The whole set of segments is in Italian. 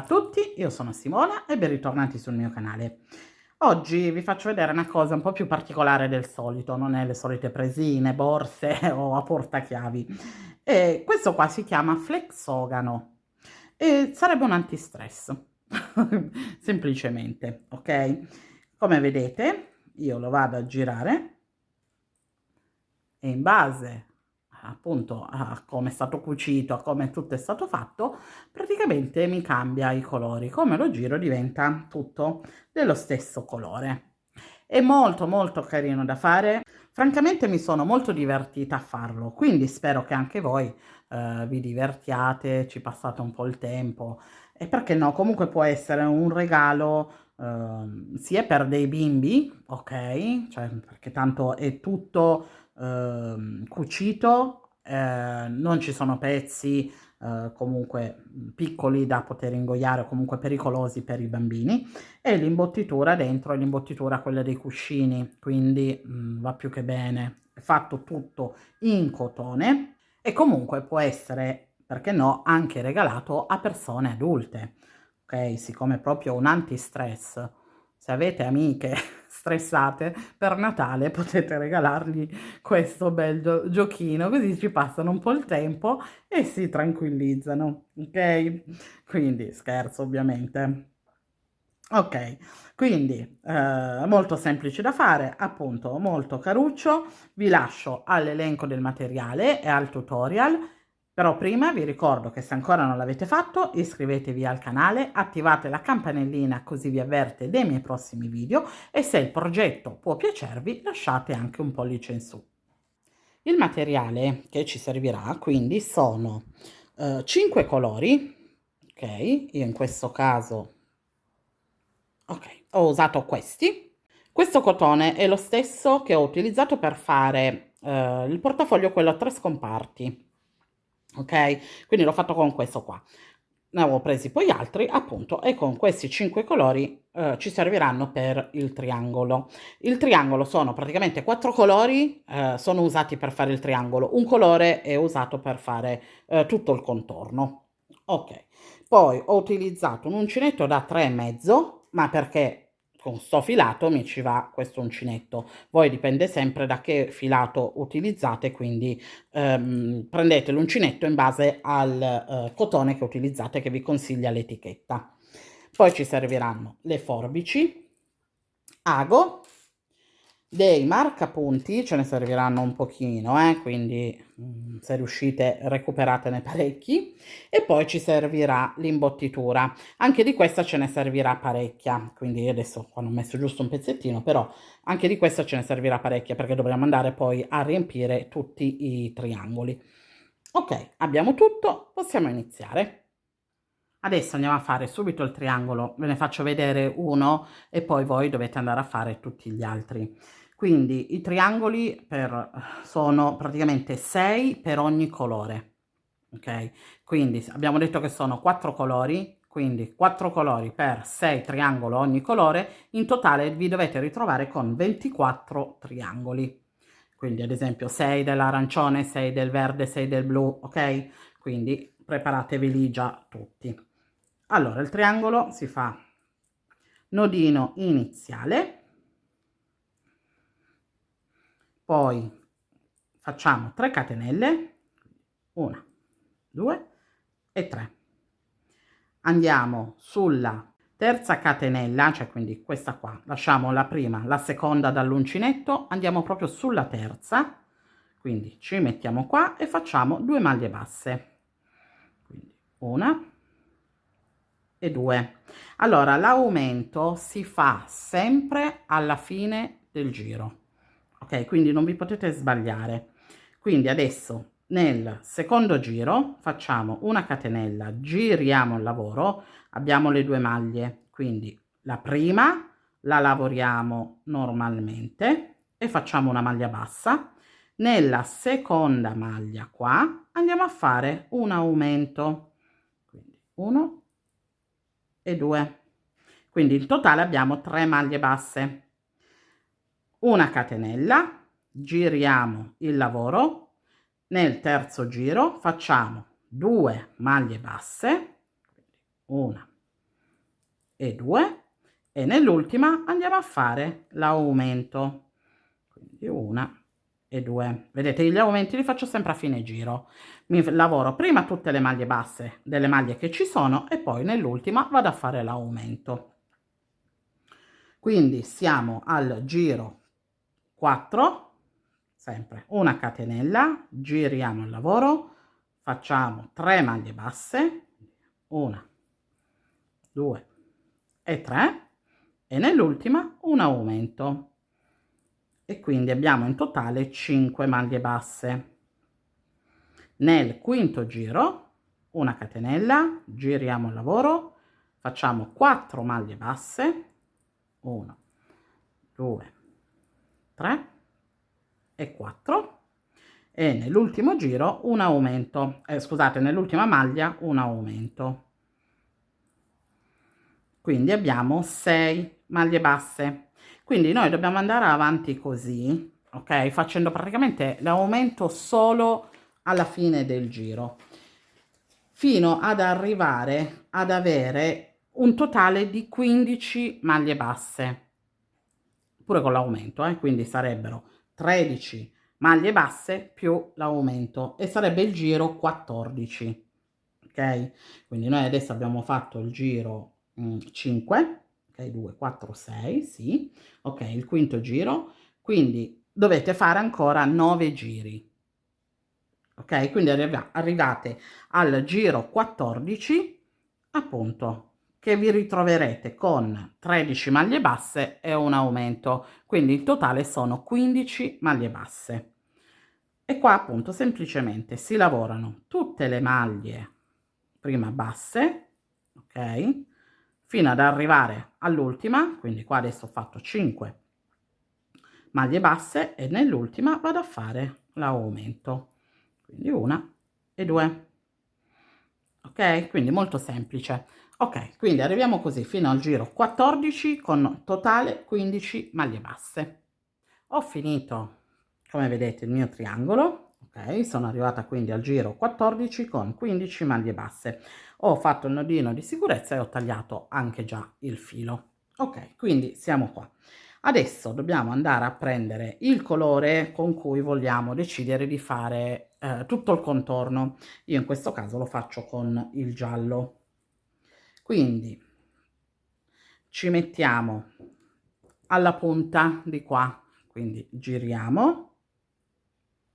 a tutti, io sono Simona e ben ritornati sul mio canale. Oggi vi faccio vedere una cosa un po' più particolare del solito, non è le solite presine, borse o a portachiavi. E questo qua si chiama Flexogano e sarebbe un antistress, semplicemente, ok? Come vedete, io lo vado a girare e in base appunto a come è stato cucito, a come tutto è stato fatto, praticamente mi cambia i colori. Come lo giro diventa tutto dello stesso colore. È molto molto carino da fare. Francamente mi sono molto divertita a farlo, quindi spero che anche voi vi divertiate, ci passate un po' il tempo e perché no, comunque può essere un regalo sia per dei bimbi, ok? Cioè, perché tanto è tutto cucito, non ci sono pezzi comunque piccoli da poter ingoiare o comunque pericolosi per i bambini e l'imbottitura dentro è l'imbottitura quella dei cuscini, quindi va più che bene, è fatto tutto in cotone e comunque può essere, perché no, anche regalato a persone adulte, ok? Siccome è proprio un antistress, se avete amiche stressate per Natale potete regalargli questo bel giochino, così ci passano un po' il tempo e si tranquillizzano, ok? Quindi scherzo ovviamente. Ok, quindi molto semplice da fare, appunto molto caruccio. Vi lascio all'elenco del materiale e al tutorial, però prima vi ricordo che se ancora non l'avete fatto iscrivetevi al canale, attivate la campanellina così vi avverte dei miei prossimi video e se il progetto può piacervi lasciate anche un pollice in su. Il materiale che ci servirà quindi sono 5 colori, ok? Io in questo caso ho usato questi. Questo cotone è lo stesso che ho utilizzato per fare il portafoglio, quello a 3 scomparti, ok? Quindi l'ho fatto con questo qua. Ne avevo presi poi altri, appunto, e con questi 5 colori ci serviranno per il triangolo. Il triangolo sono praticamente 4 colori, sono usati per fare il triangolo. Un colore è usato per fare tutto il contorno. Ok, poi ho utilizzato un uncinetto da 3,5, ma perché con sto filato mi ci va questo uncinetto. Voi dipende sempre da che filato utilizzate, quindi prendete l'uncinetto in base al cotone che utilizzate, che vi consiglia l'etichetta. Poi ci serviranno le forbici, ago, dei marcapunti, ce ne serviranno un pochino, quindi se riuscite recuperatene parecchi, e poi ci servirà l'imbottitura. Anche di questa ce ne servirà parecchia, quindi adesso qua ho messo giusto un pezzettino, però anche di questa ce ne servirà parecchia perché dobbiamo andare poi a riempire tutti i triangoli. Ok, abbiamo tutto, possiamo iniziare. Adesso andiamo a fare subito il triangolo, ve ne faccio vedere uno e poi voi dovete andare a fare tutti gli altri. Quindi i triangoli sono praticamente 6 per ogni colore, ok? Quindi abbiamo detto che sono 4 colori, quindi 4 colori per 6 triangoli ogni colore, in totale vi dovete ritrovare con 24 triangoli. Quindi ad esempio 6 dell'arancione, 6 del verde, 6 del blu, ok? Quindi preparatevi lì già tutti. Allora, il triangolo si fa nodino iniziale, poi facciamo 3 catenelle, 1, 2 e 3. Andiamo sulla terza catenella, cioè quindi questa qua, lasciamo la prima, la seconda dall'uncinetto, andiamo proprio sulla terza, quindi ci mettiamo qua e facciamo 2 maglie basse, quindi una e 2. Allora l'aumento si fa sempre alla fine del giro, ok? Quindi non vi potete sbagliare. Quindi adesso nel secondo giro facciamo una catenella, giriamo il lavoro, abbiamo le 2 maglie, quindi la prima la lavoriamo normalmente e facciamo una maglia bassa. Nella seconda maglia qua andiamo a fare un aumento, quindi 1 e 2, quindi in totale abbiamo 3 maglie basse, una catenella, giriamo il lavoro, nel terzo giro facciamo 2 maglie basse, una e 2, e nell'ultima andiamo a fare l'aumento, quindi 1 e 2. Vedete, gli aumenti li faccio sempre a fine giro. Mi lavoro prima tutte le maglie basse delle maglie che ci sono e poi nell'ultima vado a fare l'aumento. Quindi siamo al giro 4, sempre una catenella, giriamo il lavoro, facciamo 3 maglie basse, 1, 2 e 3, e nell'ultima un aumento, e quindi abbiamo in totale 5 maglie basse. Nel quinto giro una catenella, giriamo il lavoro, facciamo 4 maglie basse, 1, 2, 3 e 4, e nell'ultimo giro un aumento, scusate, nell'ultima maglia un aumento. Quindi abbiamo 6 maglie basse. Quindi noi dobbiamo andare avanti così, ok? Facendo praticamente l'aumento solo alla fine del giro, fino ad arrivare ad avere un totale di 15 maglie basse, pure con l'aumento, quindi sarebbero 13 maglie basse più l'aumento e sarebbe il giro 14, ok? Quindi noi adesso abbiamo fatto il giro 5, ok, 2, 4, 6, sì, ok, il quinto giro, quindi dovete fare ancora 9 giri, ok? Quindi arrivate al giro 14, appunto, che vi ritroverete con 13 maglie basse e un aumento, quindi in totale sono 15 maglie basse. E qua appunto semplicemente si lavorano tutte le maglie prima basse, ok, fino ad arrivare all'ultima, quindi qua adesso ho fatto 5 maglie basse e nell'ultima vado a fare l'aumento, quindi 1 e 2, ok, quindi molto semplice. Ok, quindi arriviamo così fino al giro 14 con totale 15 maglie basse. Ho finito, come vedete, il mio triangolo, ok, sono arrivata quindi al giro 14 con 15 maglie basse. Ho fatto il nodino di sicurezza e ho tagliato anche già il filo. Ok, quindi siamo qua. Adesso dobbiamo andare a prendere il colore con cui vogliamo decidere di fare tutto il contorno. Io in questo caso lo faccio con il giallo. Quindi ci mettiamo alla punta di qua, quindi giriamo,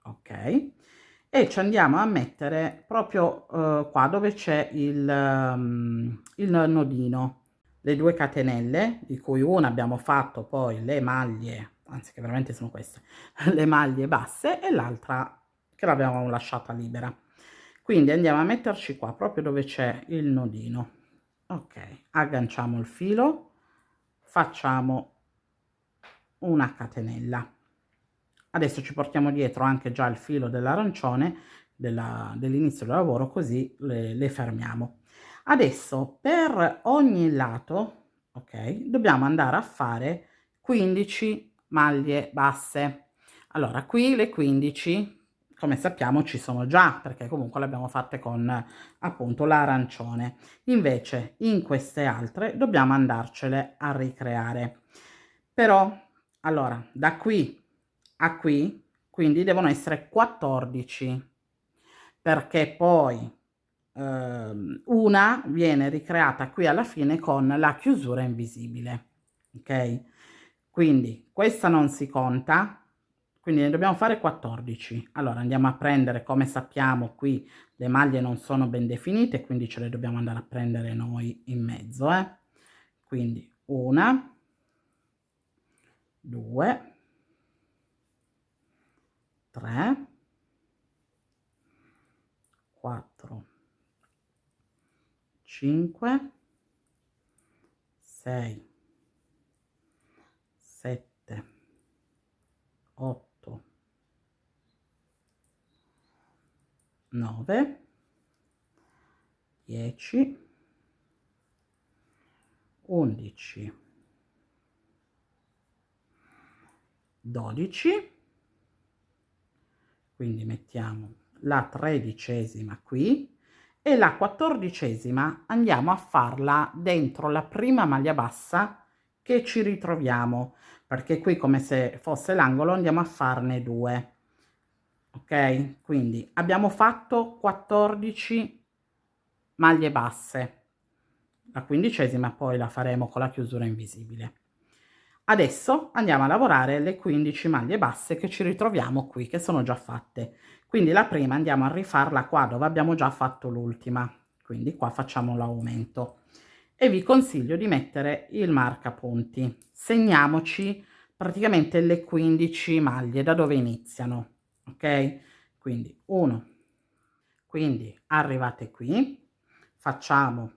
ok, e ci andiamo a mettere proprio qua dove c'è il nodino, le 2 catenelle, di cui una abbiamo fatto poi le maglie, anzi che veramente sono queste, le maglie basse, e l'altra che l'abbiamo lasciata libera. Quindi andiamo a metterci qua proprio dove c'è il nodino, ok, agganciamo il filo, facciamo una catenella. Adesso ci portiamo dietro anche già il filo dell'arancione dell'inizio del lavoro, così le fermiamo. Adesso per ogni lato, ok, dobbiamo andare a fare 15 maglie basse. Allora qui le 15 come sappiamo ci sono già, perché comunque le abbiamo fatte con appunto l'arancione. Invece in queste altre dobbiamo andarcele a ricreare. Però allora da qui a qui, quindi devono essere 14, perché poi una viene ricreata qui alla fine con la chiusura invisibile, ok? Quindi questa non si conta, quindi ne dobbiamo fare 14. Allora andiamo a prendere, come sappiamo qui le maglie non sono ben definite, quindi ce le dobbiamo andare a prendere noi in mezzo, quindi una, 2, 3, 4, 5, 6, 7, 8, 9, 10, 11, 12, quindi mettiamo la 13ª qui e la 14ª andiamo a farla dentro la prima maglia bassa che ci ritroviamo, perché qui come se fosse l'angolo andiamo a farne 2. Ok, quindi abbiamo fatto 14 maglie basse, la 15ª poi la faremo con la chiusura invisibile. Adesso andiamo a lavorare le 15 maglie basse che ci ritroviamo qui, che sono già fatte. Quindi la prima andiamo a rifarla qua dove abbiamo già fatto l'ultima, quindi qua facciamo l'aumento e vi consiglio di mettere il marcapunti. Segniamoci praticamente le 15 maglie da dove iniziano, ok? Quindi 1, quindi arrivate qui, facciamo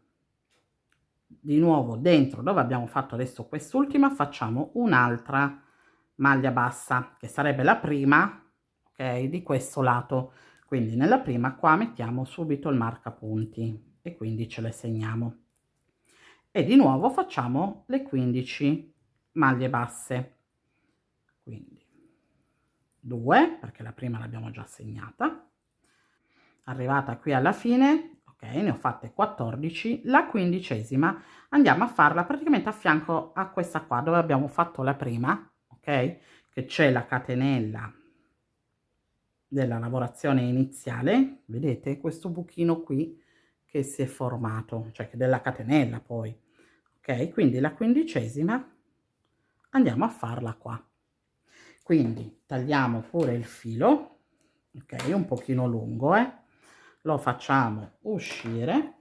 di nuovo dentro dove abbiamo fatto adesso quest'ultima, facciamo un'altra maglia bassa che sarebbe la prima, ok, di questo lato. Quindi nella prima qua mettiamo subito il marcapunti e quindi ce le segniamo e di nuovo facciamo le 15 maglie basse, quindi 2 perché la prima l'abbiamo già segnata. Arrivata qui alla fine, ok, ne ho fatte 14, la 15ª andiamo a farla praticamente a fianco a questa qua dove abbiamo fatto la prima, ok, che c'è la catenella della lavorazione iniziale, vedete questo buchino qui che si è formato, cioè che della catenella poi, ok, quindi la 15ª andiamo a farla qua, quindi tagliamo pure il filo, ok, un pochino lungo, lo facciamo uscire,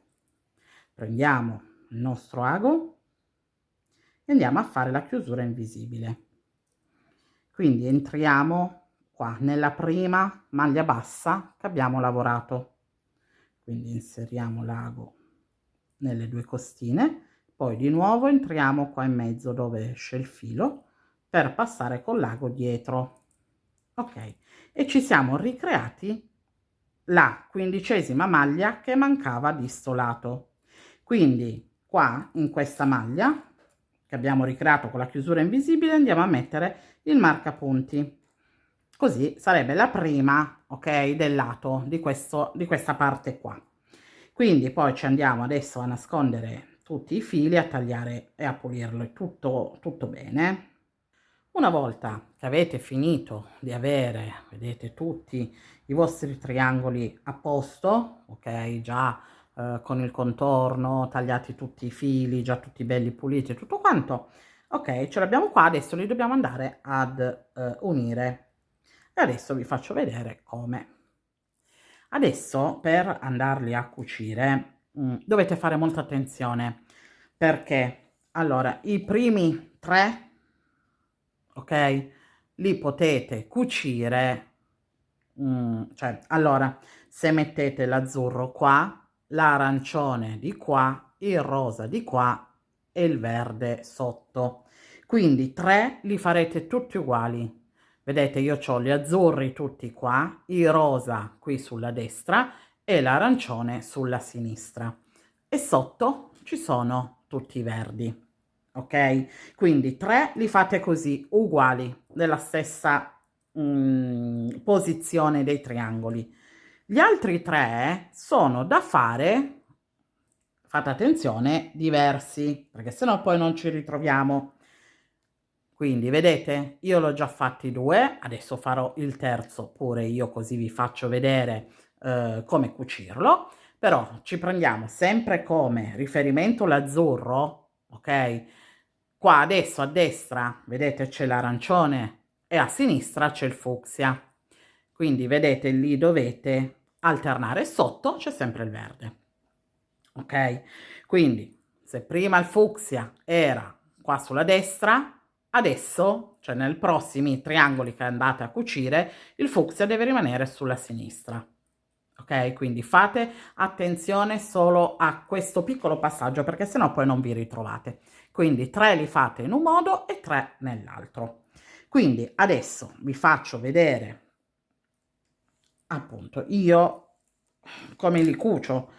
prendiamo il nostro ago e andiamo a fare la chiusura invisibile. Quindi entriamo qua nella prima maglia bassa che abbiamo lavorato, quindi inseriamo l'ago nelle 2 costine, poi di nuovo entriamo qua in mezzo dove esce il filo per passare con l'ago dietro, ok, e ci siamo ricreati la 15ª maglia che mancava di sto lato. Quindi qua in questa maglia che abbiamo ricreato con la chiusura invisibile andiamo a mettere il marcapunti, così sarebbe la prima, ok, del lato di questa parte qua. Quindi poi ci andiamo adesso a nascondere tutti i fili, a tagliare e a pulirlo tutto bene. Una volta che avete finito di avere, vedete, tutti i vostri triangoli a posto, ok, già con il contorno, tagliati tutti i fili, già tutti belli puliti e tutto quanto, ok, ce l'abbiamo qua, adesso li dobbiamo andare ad unire. E adesso vi faccio vedere come. Adesso per andarli a cucire dovete fare molta attenzione perché allora i primi 3, ok, li potete cucire, cioè allora se mettete l'azzurro qua, l'arancione di qua, il rosa di qua e il verde sotto, quindi 3 li farete tutti uguali. Vedete, io ho gli azzurri tutti qua, i rosa qui sulla destra e l'arancione sulla sinistra e sotto ci sono tutti i verdi, ok? Quindi 3 li fate così, uguali, nella stessa posizione dei triangoli. Gli altri 3 sono da fare, fate attenzione, diversi, perché sennò poi non ci ritroviamo. Quindi vedete, io l'ho già fatti 2, adesso farò il terzo pure io così vi faccio vedere come cucirlo, però ci prendiamo sempre come riferimento l'azzurro, ok? Qua adesso a destra, vedete, c'è l'arancione e a sinistra c'è il fucsia. Quindi vedete, lì dovete alternare, sotto c'è sempre il verde, ok? Quindi se prima il fucsia era qua sulla destra, adesso, cioè nei prossimi triangoli che andate a cucire, il fucsia deve rimanere sulla sinistra. Ok, quindi fate attenzione solo a questo piccolo passaggio perché sennò poi non vi ritrovate. Quindi 3 li fate in un modo e 3 nell'altro. Quindi adesso vi faccio vedere appunto io come li cucio.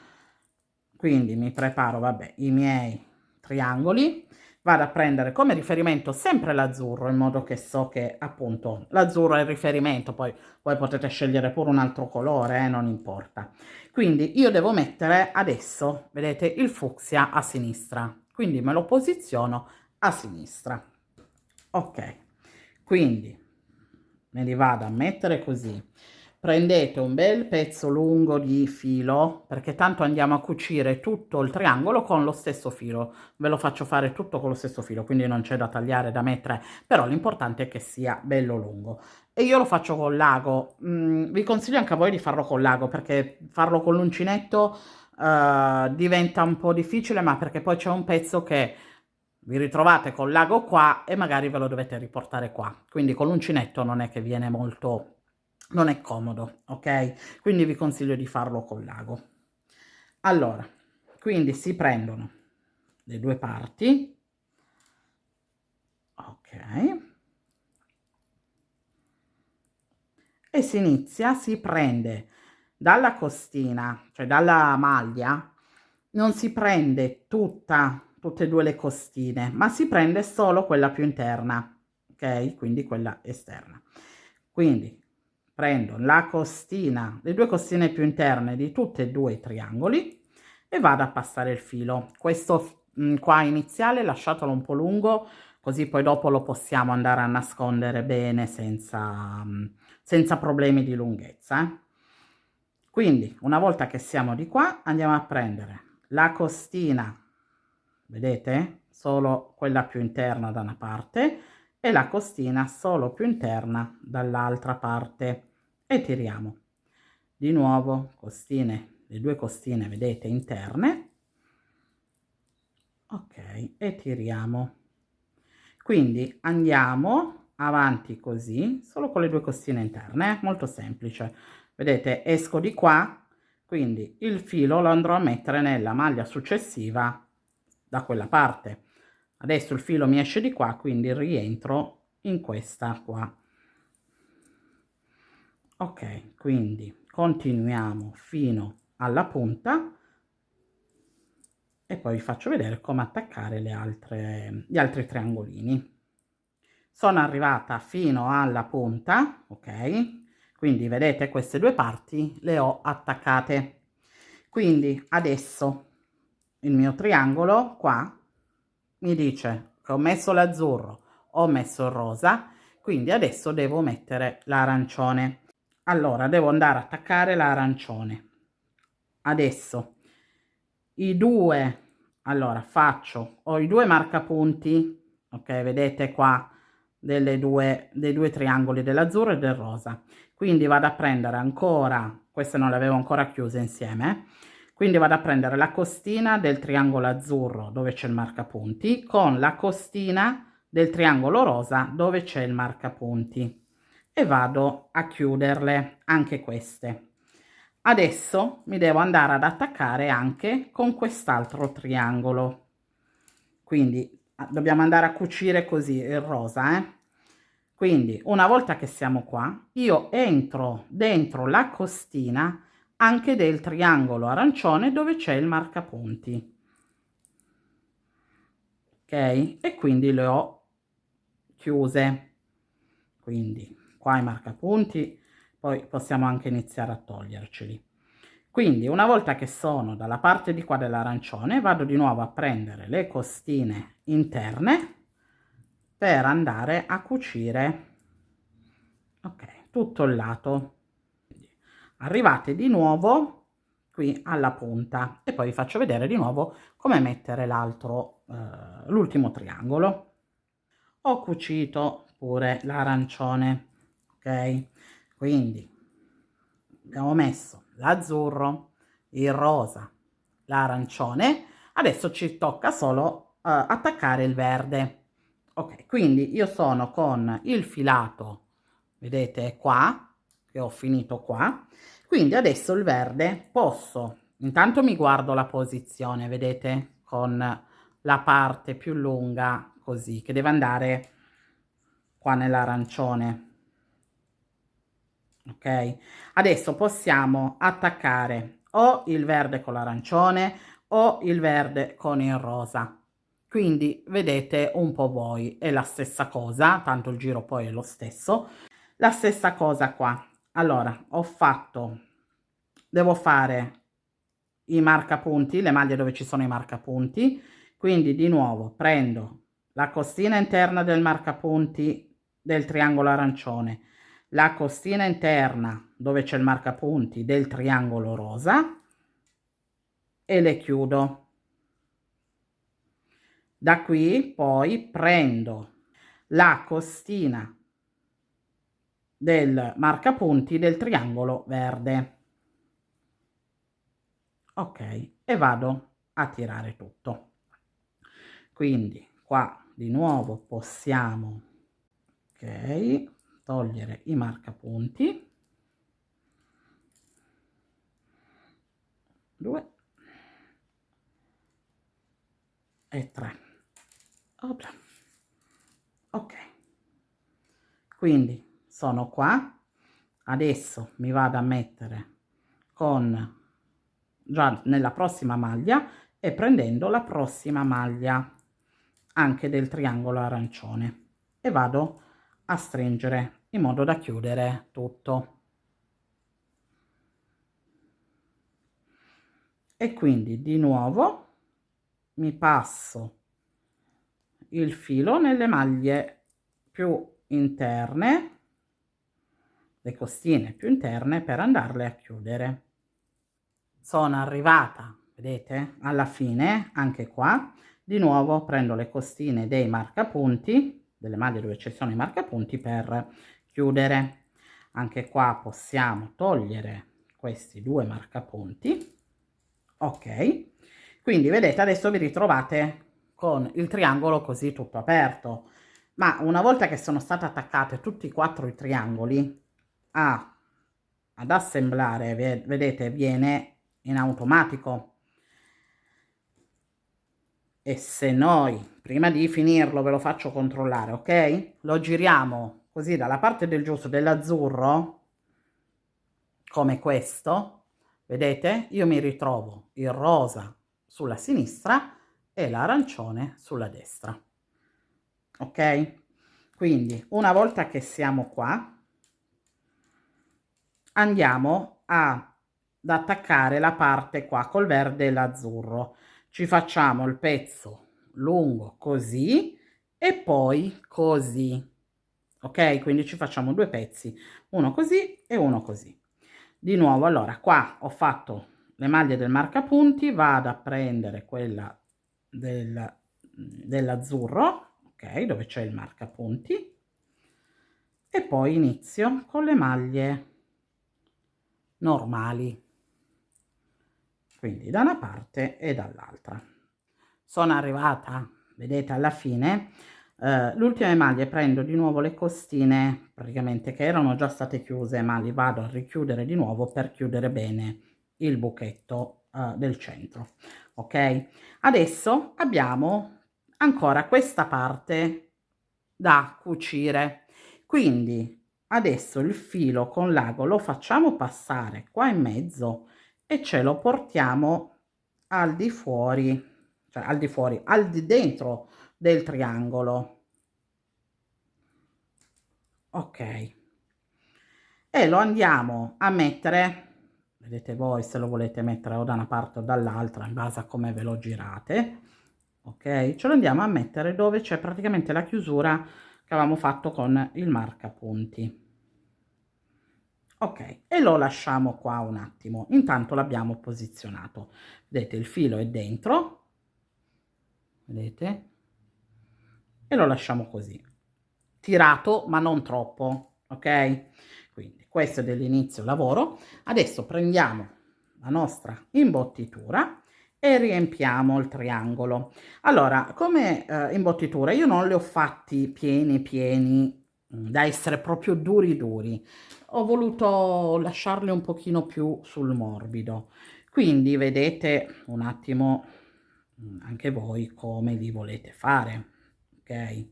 Quindi mi preparo, vabbè, i miei triangoli, vado a prendere come riferimento sempre l'azzurro, in modo che so che appunto l'azzurro è il riferimento, poi voi potete scegliere pure un altro colore, non importa. Quindi io devo mettere adesso, vedete, il fucsia a sinistra, quindi me lo posiziono a sinistra. Ok, quindi me li vado a mettere così. Prendete un bel pezzo lungo di filo, perché tanto andiamo a cucire tutto il triangolo con lo stesso filo. Ve lo faccio fare tutto con lo stesso filo, quindi non c'è da tagliare, da mettere, però l'importante è che sia bello lungo. E io lo faccio con l'ago. Vi consiglio anche a voi di farlo con l'ago, perché farlo con l'uncinetto diventa un po' difficile, ma perché poi c'è un pezzo che vi ritrovate col l'ago qua e magari ve lo dovete riportare qua. Quindi con l'uncinetto non è che viene molto, non è comodo, ok? Quindi vi consiglio di farlo con l'ago. Allora, quindi si prendono le due parti, ok? E si prende dalla costina, cioè dalla maglia, non si prende tutte e due le costine, ma si prende solo quella più interna, ok? Quindi quella esterna. Quindi prendo la costina, le due costine più interne di tutti e due i triangoli e vado a passare il filo. Questo qua iniziale lasciatelo un po' lungo, così poi dopo lo possiamo andare a nascondere bene senza problemi di lunghezza. Quindi una volta che siamo di qua andiamo a prendere la costina, vedete? Solo quella più interna da una parte e la costina solo più interna dall'altra parte e tiriamo. Di nuovo costine, le due costine vedete interne, ok, e tiriamo. Quindi andiamo avanti così, solo con le due costine interne, molto semplice. Vedete, esco di qua, quindi il filo lo andrò a mettere nella maglia successiva da quella parte. Adesso il filo mi esce di qua, quindi rientro in questa qua. Ok, quindi continuiamo fino alla punta e poi vi faccio vedere come attaccare gli altri triangolini. Sono arrivata fino alla punta, ok? Quindi vedete queste due parti le ho attaccate. Quindi adesso il mio triangolo qua mi dice che ho messo l'azzurro, ho messo il rosa, quindi adesso devo mettere l'arancione. Allora devo andare a attaccare l'arancione. Adesso i due, allora ho i due marcapunti, ok, vedete qua dei due triangoli dell'azzurro e del rosa. Quindi vado a prendere ancora, queste non le avevo ancora chiuse insieme, quindi vado a prendere la costina del triangolo azzurro dove c'è il marcapunti con la costina del triangolo rosa dove c'è il marcapunti e vado a chiuderle anche queste. Adesso mi devo andare ad attaccare anche con quest'altro triangolo, quindi dobbiamo andare a cucire così il rosa, quindi una volta che siamo qua io entro dentro la costina anche del triangolo arancione dove c'è il marcapunti, ok, e quindi le ho chiuse. Quindi qua i marcapunti, poi possiamo anche iniziare a toglierceli. Quindi una volta che sono dalla parte di qua dell'arancione vado di nuovo a prendere le costine interne per andare a cucire, ok, tutto il lato. Arrivate di nuovo qui alla punta e poi vi faccio vedere di nuovo come mettere l'ultimo triangolo. Ho cucito pure l'arancione, ok? Quindi abbiamo messo l'azzurro, il rosa, l'arancione, adesso ci tocca solo attaccare il verde. Ok, quindi io sono con il filato, vedete qua, che ho finito qua, quindi adesso il verde posso, intanto mi guardo la posizione, vedete, con la parte più lunga così, che deve andare qua nell'arancione, ok? Adesso possiamo attaccare o il verde con l'arancione o il verde con il rosa. Quindi vedete un po' voi, è la stessa cosa, tanto il giro poi è lo stesso, la stessa cosa qua. Allora, devo fare i marcapunti, le maglie dove ci sono i marcapunti, quindi di nuovo prendo la costina interna del marcapunti del triangolo arancione, la costina interna dove c'è il marcapunti del triangolo rosa e le chiudo. Da qui poi prendo la costina del marcapunti del triangolo verde, ok, e vado a tirare tutto. Quindi qua di nuovo possiamo, ok, togliere i marcapunti, 2 e 3. Opla. Ok, quindi sono qua, adesso mi vado a mettere con già nella prossima maglia e prendendo la prossima maglia anche del triangolo arancione e vado a stringere in modo da chiudere tutto. E quindi di nuovo mi passo il filo nelle maglie più interne, le costine più interne, per andarle a chiudere. Sono arrivata, vedete, alla fine anche qua. Di nuovo prendo le costine dei marcapunti, delle maglie dove ci sono i marcapunti, per chiudere. Anche qua possiamo togliere questi due marcapunti, ok. Quindi vedete, adesso vi ritrovate con il triangolo così tutto aperto, ma una volta che sono state attaccate tutti e quattro i triangoli ad assemblare, vedete, viene in automatico. E se noi prima di finirlo ve lo faccio controllare, ok, lo giriamo così dalla parte del giusto dell'azzurro, come questo, vedete, io mi ritrovo il rosa sulla sinistra e l'arancione sulla destra, ok. Quindi una volta che siamo qua andiamo ad attaccare la parte qua col verde e l'azzurro, ci facciamo il pezzo lungo così e poi così, ok, quindi ci facciamo due pezzi, uno così e uno così. Di nuovo, allora qua ho fatto le maglie del marcapunti, vado a prendere quella dell'azzurro, ok, dove c'è il marcapunti, e poi inizio con le maglie normali, quindi da una parte e dall'altra. Sono arrivata, vedete, alla fine. Le ultime maglie prendo di nuovo le costine praticamente che erano già state chiuse, ma li vado a richiudere di nuovo per chiudere bene il buchetto del centro, ok. Adesso abbiamo ancora questa parte da cucire, quindi adesso il filo con l'ago lo facciamo passare qua in mezzo e ce lo portiamo al di fuori, cioè al di fuori, al di dentro del triangolo, ok, e lo andiamo a mettere, vedete voi se lo volete mettere o da una parte o dall'altra in base a come ve lo girate, ok, ce lo andiamo a mettere dove c'è praticamente la chiusura che avevamo fatto con il marcapunti, ok, e lo lasciamo qua un attimo, intanto l'abbiamo posizionato, vedete il filo è dentro, vedete, e lo lasciamo così, tirato ma non troppo, ok. Quindi questo è dell'inizio lavoro. Adesso prendiamo la nostra imbottitura e riempiamo il triangolo. Allora, come imbottitura io non li ho fatti pieni da essere proprio duri, ho voluto lasciarli un pochino più sul morbido, quindi vedete un attimo anche voi come li volete fare, ok.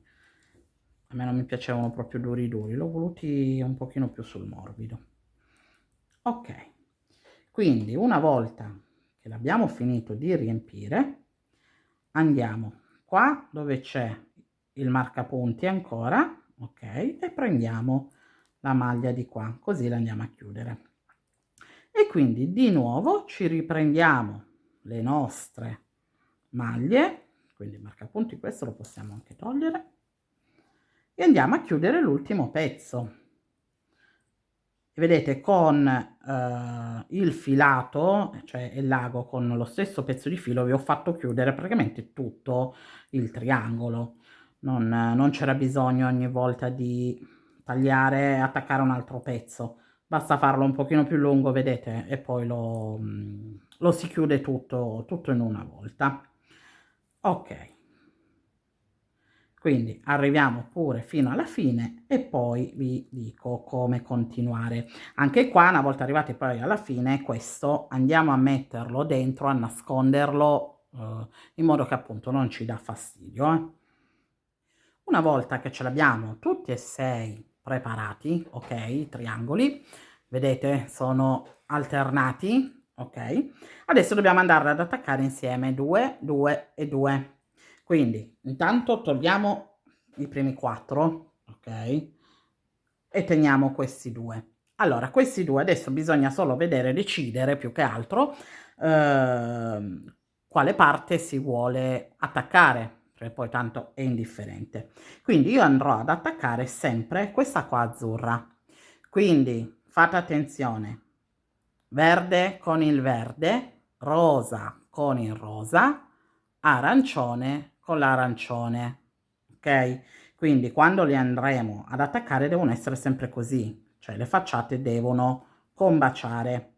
A me non mi piacevano proprio duri, l'ho voluti un pochino più sul morbido, ok. Quindi una volta che l'abbiamo finito di riempire andiamo qua dove c'è il marcapunti ancora, ok, e prendiamo la maglia di qua, così la andiamo a chiudere. E quindi di nuovo ci riprendiamo le nostre maglie, quindi il marcapunti questo lo possiamo anche togliere, e andiamo a chiudere l'ultimo pezzo. E vedete con il filato, cioè il lago con lo stesso pezzo di filo, vi ho fatto chiudere praticamente tutto il triangolo. Non c'era bisogno ogni volta di tagliare e attaccare un altro pezzo, basta farlo un pochino più lungo, vedete, e poi lo si chiude tutto in una volta. Ok, quindi arriviamo pure fino alla fine e poi vi dico come continuare. Anche qua, una volta arrivati poi alla fine, questo andiamo a metterlo dentro, a nasconderlo in modo che appunto non ci dà fastidio. Una volta che ce l'abbiamo tutti e 6 preparati, ok, i triangoli, vedete sono alternati, ok, adesso dobbiamo andare ad attaccare insieme 2, 2 e 2. Quindi intanto togliamo i primi 4, ok, e teniamo questi 2. Allora, questi 2 adesso bisogna solo vedere, decidere più che altro quale parte si vuole attaccare, perché poi tanto è indifferente. Quindi io andrò ad attaccare sempre questa qua azzurra. Quindi fate attenzione, verde con il verde, rosa con il rosa, arancione con l'arancione, ok? Quindi quando li andremo ad attaccare devono essere sempre così, cioè le facciate devono combaciare,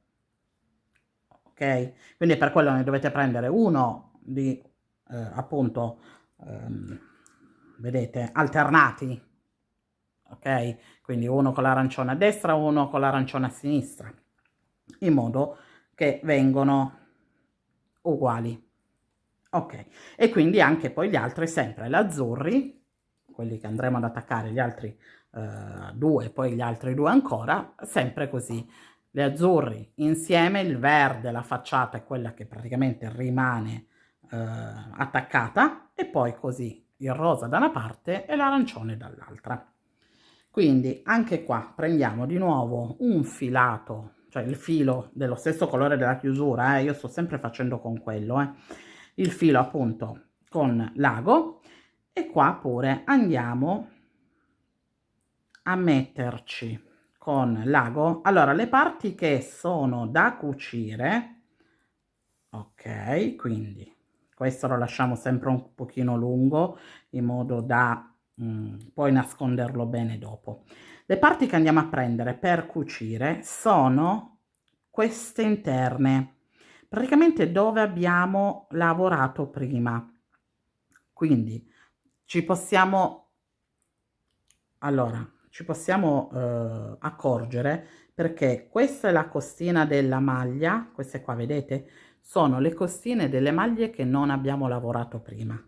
ok? Quindi per quello ne dovete prendere uno di appunto vedete alternati, ok? Quindi uno con l'arancione a destra, uno con l'arancione a sinistra, in modo che vengono uguali. Ok, e quindi anche poi gli altri sempre l'azzurri, quelli che andremo ad attaccare, gli altri 2, poi gli altri 2 ancora, sempre così. Le azzurri insieme, il verde, la facciata è quella che praticamente rimane attaccata, e poi così il rosa da una parte e l'arancione dall'altra. Quindi anche qua prendiamo di nuovo un filato, cioè il filo dello stesso colore della chiusura, io sto sempre facendo con quello, il filo appunto con l'ago, e qua pure andiamo a metterci con l'ago, allora le parti che sono da cucire, ok, quindi questo lo lasciamo sempre un pochino lungo in modo da poi nasconderlo bene dopo. Le parti che andiamo a prendere per cucire sono queste interne, praticamente dove abbiamo lavorato prima. Quindi ci possiamo accorgere, perché questa è la costina della maglia, queste qua vedete sono le costine delle maglie che non abbiamo lavorato prima,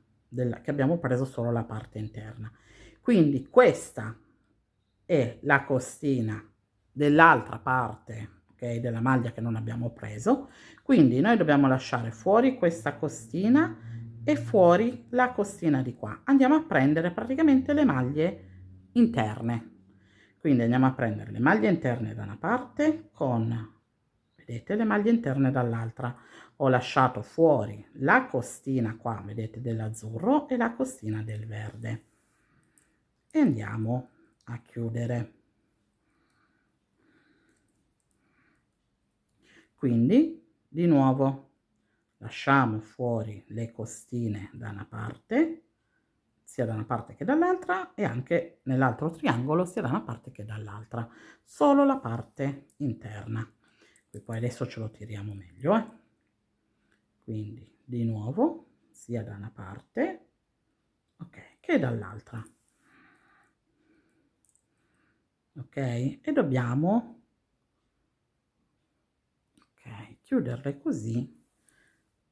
che abbiamo preso solo la parte interna. Quindi questa è la costina dell'altra parte, ok, della maglia che non abbiamo preso, quindi noi dobbiamo lasciare fuori questa costina e fuori la costina di qua. Andiamo a prendere praticamente le maglie interne, quindi andiamo a prendere le maglie interne da una parte con, vedete, le maglie interne dall'altra. Ho lasciato fuori la costina qua, vedete, dell'azzurro e la costina del verde, e andiamo a chiudere. Quindi di nuovo lasciamo fuori le costine da una parte, sia da una parte che dall'altra, e anche nell'altro triangolo sia da una parte che dall'altra, solo la parte interna. Qui poi adesso ce lo tiriamo meglio, quindi di nuovo sia da una parte, ok, che dall'altra, ok, e dobbiamo chiuderle così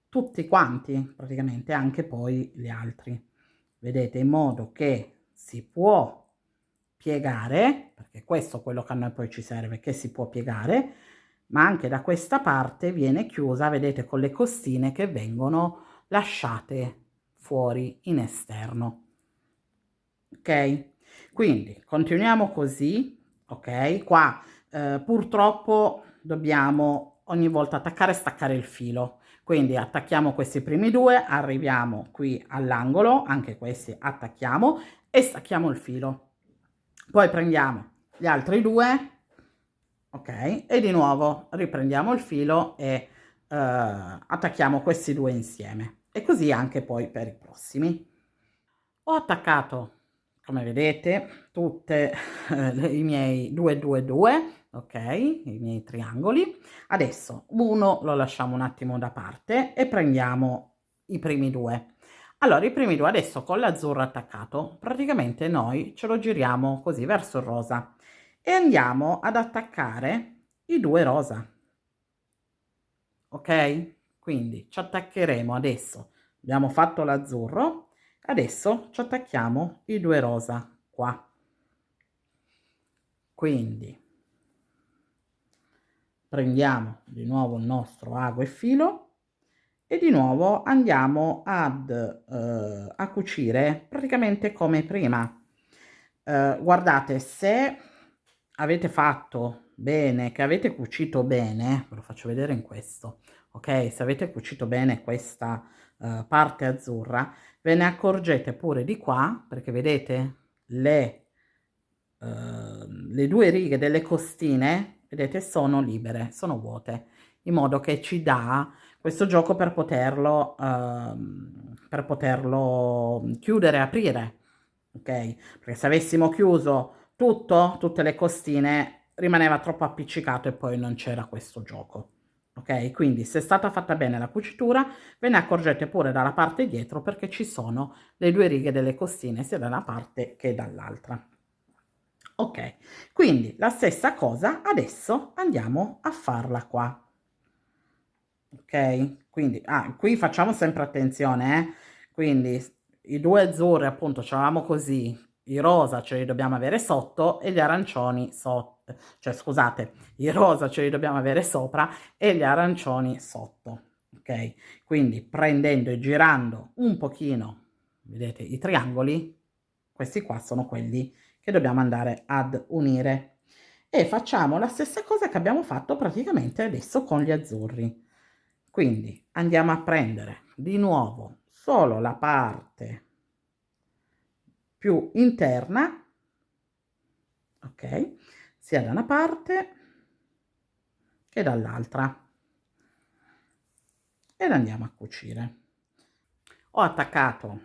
tutti quanti, praticamente anche poi gli altri, vedete, in modo che si può piegare, perché questo è quello che a noi poi ci serve, che si può piegare, ma anche da questa parte viene chiusa, vedete, con le costine che vengono lasciate fuori in esterno. Ok? Quindi continuiamo così, ok? Qua purtroppo dobbiamo ogni volta attaccare e staccare il filo. Quindi attacchiamo questi primi due, arriviamo qui all'angolo, anche questi attacchiamo e stacchiamo il filo. Poi prendiamo gli altri due, ok? E di nuovo riprendiamo il filo e attacchiamo questi due insieme. E così anche poi per i prossimi. Ho attaccato, come vedete, tutte i miei 2, 2, 2, ok? I miei triangoli. Adesso uno lo lasciamo un attimo da parte e prendiamo i primi due. Allora, i primi due adesso con l'azzurro attaccato, praticamente noi ce lo giriamo così verso il rosa e andiamo ad attaccare i due rosa, ok? Quindi ci attaccheremo adesso, abbiamo fatto l'azzurro, adesso ci attacchiamo i due rosa qua. Quindi prendiamo di nuovo il nostro ago e filo e di nuovo andiamo a cucire praticamente come prima. Guardate, se avete fatto bene, che avete cucito bene, ve lo faccio vedere in questo, ok? Se avete cucito bene questa parte azzurra, ve ne accorgete pure di qua, perché vedete le due righe delle costine, vedete, sono libere, sono vuote, in modo che ci dà questo gioco per poterlo chiudere e aprire, ok? Perché se avessimo chiuso tutto, tutte le costine, rimaneva troppo appiccicato e poi non c'era questo gioco. Ok, quindi se è stata fatta bene la cucitura, ve ne accorgete pure dalla parte dietro perché ci sono le due righe delle costine sia da una parte che dall'altra. Ok, quindi la stessa cosa adesso andiamo a farla qua. Ok, quindi qui facciamo sempre attenzione, quindi i due azzurri appunto ce l'avevamo così, i rosa ce li dobbiamo avere sotto e gli arancioni sotto, cioè scusate, i rosa ce li dobbiamo avere sopra e gli arancioni sotto. Ok, quindi prendendo e girando un pochino, vedete i triangoli, questi qua sono quelli che dobbiamo andare ad unire e facciamo la stessa cosa che abbiamo fatto praticamente adesso con gli azzurri. Quindi andiamo a prendere di nuovo solo la parte più interna, ok? Sia da una parte che dall'altra ed andiamo a cucire. Ho attaccato,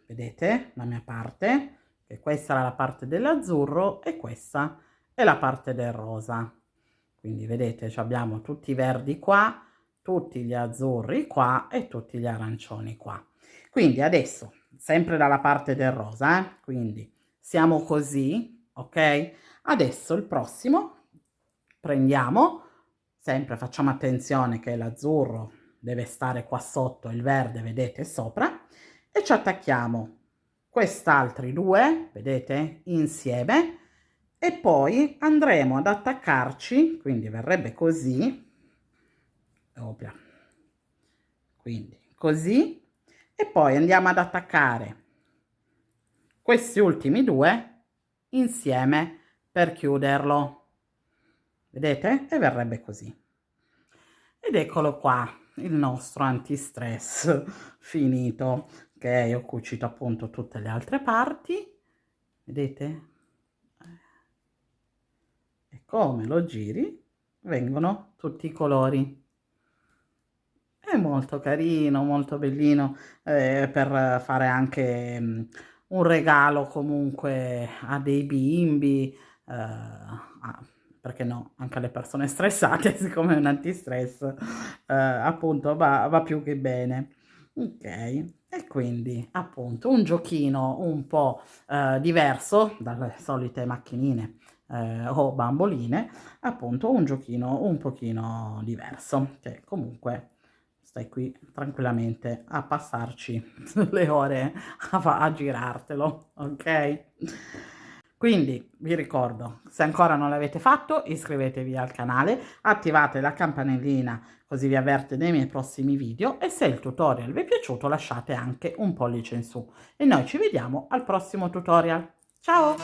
vedete, la mia parte, che questa era la parte dell'azzurro e questa è la parte del rosa. Quindi vedete, abbiamo tutti i verdi qua, tutti gli azzurri qua e tutti gli arancioni qua. Quindi adesso, sempre dalla parte del rosa, quindi siamo così, ok? Adesso il prossimo, prendiamo, sempre facciamo attenzione che l'azzurro deve stare qua sotto, il verde vedete sopra, e ci attacchiamo quest'altri due, vedete, insieme, e poi andremo ad attaccarci, quindi verrebbe così, quindi così, e poi andiamo ad attaccare questi ultimi due insieme per chiuderlo, vedete? E verrebbe così. Ed eccolo qua, il nostro antistress finito, che ho cucito appunto tutte le altre parti, vedete? E come lo giri vengono tutti i colori. È molto carino, molto bellino, per fare anche un regalo comunque a dei bimbi, perché no, anche alle persone stressate, siccome è un antistress, appunto va più che bene. Ok, e quindi appunto un giochino un po' diverso dalle solite macchinine o bamboline, appunto un giochino un pochino diverso, che comunque stai qui tranquillamente a passarci le ore a girartelo, ok? Quindi vi ricordo, se ancora non l'avete fatto, iscrivetevi al canale, attivate la campanellina così vi avverte dei miei prossimi video e se il tutorial vi è piaciuto lasciate anche un pollice in su. E noi ci vediamo al prossimo tutorial. Ciao!